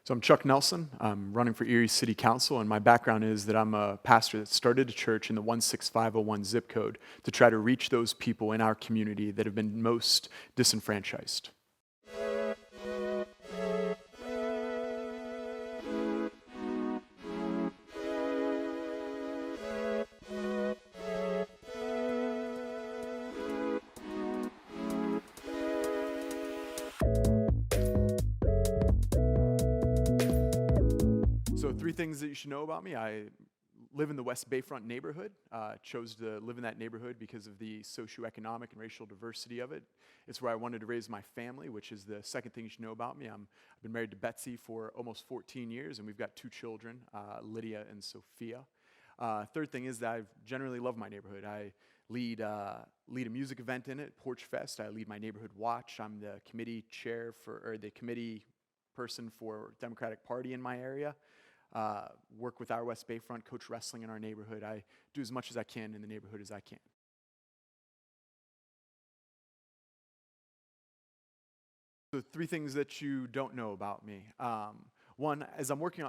So I'm Chuck Nelson. I'm running for Erie City Council, and my background is that I'm a pastor that started a church in the 16501 zip code to try to reach those people in our community that have been most disenfranchised. So three things that you should know about me. I live in the West Bayfront neighborhood. Chose to live in that neighborhood because of the socioeconomic and racial diversity of it. It's where I wanted to raise my family, which is the second thing you should know about me. I've been married to Betsy for almost 14 years, and we've got two children, Lydia and Sophia. Third thing is that I generally love my neighborhood. I lead a music event in it, Porch Fest. I lead my neighborhood watch. I'm the committee chair or the committee person for Democratic Party in my area. Work with our West Bayfront, coach wrestling in our neighborhood. I do as much as I can in the neighborhood as I can. So three things that you don't know about me. One, as I'm working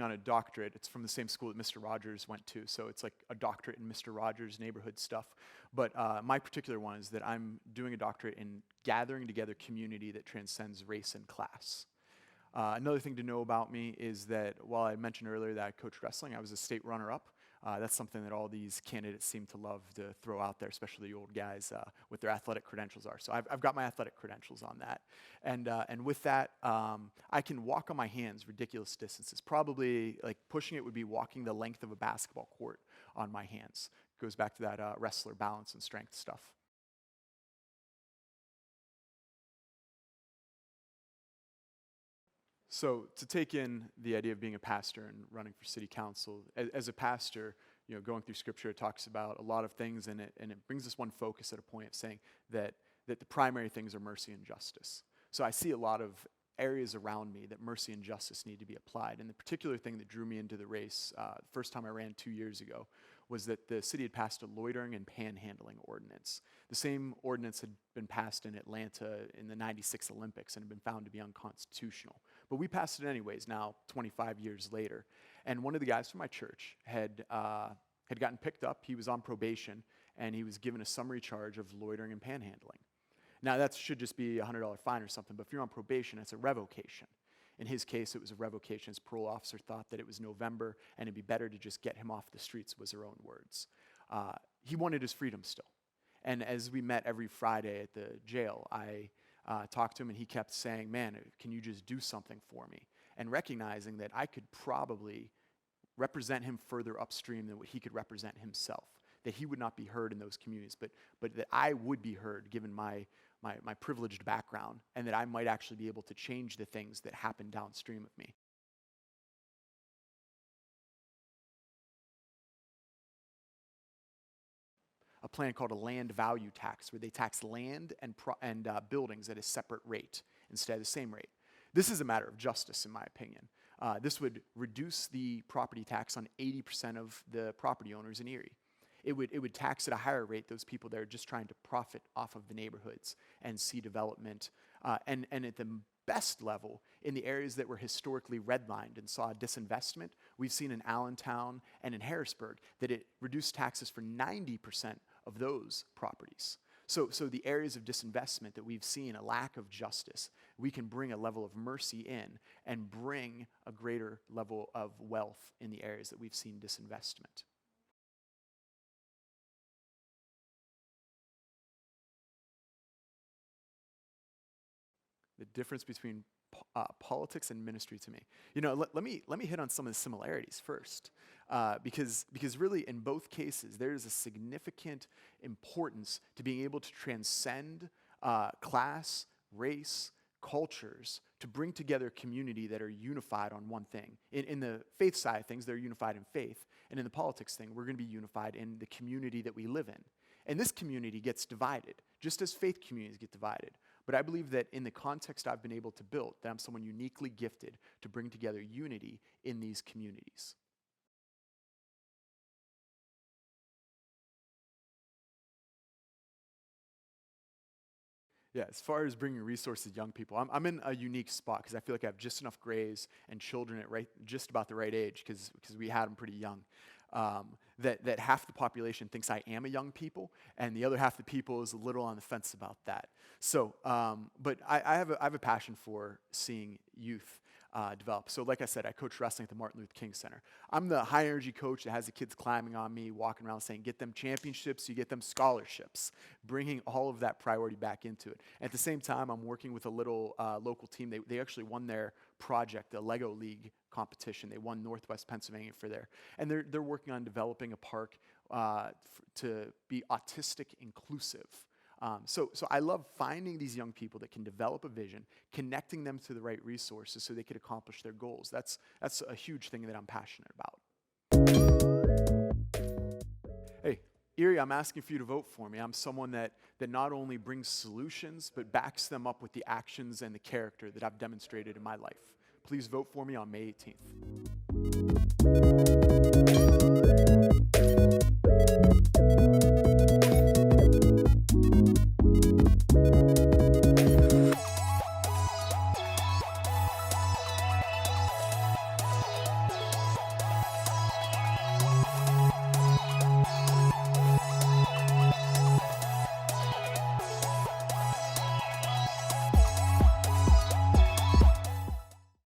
on a doctorate. It's from the same school that Mr. Rogers went to, so it's like a doctorate in Mr. Rogers' neighborhood stuff. But my particular one is that I'm doing a doctorate in gathering together community that transcends race and class. Another thing to know about me is that while I mentioned earlier that I coached wrestling, I was a state runner-up. That's something that all these candidates seem to love to throw out there, especially the old guys with their athletic credentials are. So I've got my athletic credentials on that. And with that, I can walk on my hands ridiculous distances. Probably like pushing it would be walking the length of a basketball court on my hands. Goes back to that wrestler balance and strength stuff. So to take in the idea of being a pastor and running for city council, as a pastor, going through scripture, it talks about a lot of things, and it brings us one focus at a point of saying that the primary things are mercy and justice. So I see a lot of areas around me that mercy and justice need to be applied. And the particular thing that drew me into the race, the first time I ran 2 years ago, was that the city had passed a loitering and panhandling ordinance. The same ordinance had been passed in Atlanta in the '96 Olympics and had been found to be unconstitutional. But we passed it anyways now, 25 years later. And one of the guys from my church had gotten picked up. He was on probation, and he was given a summary charge of loitering and panhandling. Now, that should just be a $100 fine or something, but if you're on probation, it's a revocation. In his case, it was a revocation. His parole officer thought that it was November, and it'd be better to just get him off the streets, was their own words. He wanted his freedom still. And as we met every Friday at the jail, I talked to him, and he kept saying, man, can you just do something for me? And recognizing that I could probably represent him further upstream than what he could represent himself, that he would not be heard in those communities, but that I would be heard given my privileged background, and that I might actually be able to change the things that happen downstream of me. A plan called a land value tax, where they tax land and buildings at a separate rate instead of the same rate. This is a matter of justice, in my opinion. This would reduce the property tax on 80% of the property owners in Erie. It would tax at a higher rate those people that are just trying to profit off of the neighborhoods and see development. And at the best level, in the areas that were historically redlined and saw disinvestment, we've seen in Allentown and in Harrisburg that it reduced taxes for 90% of those properties. So the areas of disinvestment that we've seen, a lack of justice, we can bring a level of mercy in and bring a greater level of wealth in the areas that we've seen disinvestment. The difference between politics and ministry to me. Let me hit on some of the similarities first, because really in both cases there is a significant importance to being able to transcend class, race, cultures to bring together a community that are unified on one thing. In the faith side of things, they're unified in faith, and in the politics thing, we're going to be unified in the community that we live in. And this community gets divided, just as faith communities get divided. But I believe that in the context I've been able to build, that I'm someone uniquely gifted to bring together unity in these communities. Yeah, as far as bringing resources to young people, I'm in a unique spot because I feel like I have just enough grays and children at just about the right age because we had them pretty young. That half the population thinks I am a young people, and the other half of the people is a little on the fence about that. So, but I have a passion for seeing youth develop. So like I said, I coach wrestling at the Martin Luther King Center. I'm the high energy coach that has the kids climbing on me, walking around saying, get them championships, you get them scholarships, bringing all of that priority back into it. At the same time, I'm working with a little local team. They actually won their project, a Lego League competition. They won Northwest Pennsylvania for there. And they're working on developing a park to be autistic inclusive. So I love finding these young people that can develop a vision, connecting them to the right resources so they could accomplish their goals. That's a huge thing that I'm passionate about. Hey, Erie, I'm asking for you to vote for me. I'm someone that not only brings solutions, but backs them up with the actions and the character that I've demonstrated in my life. Please vote for me on May 18th.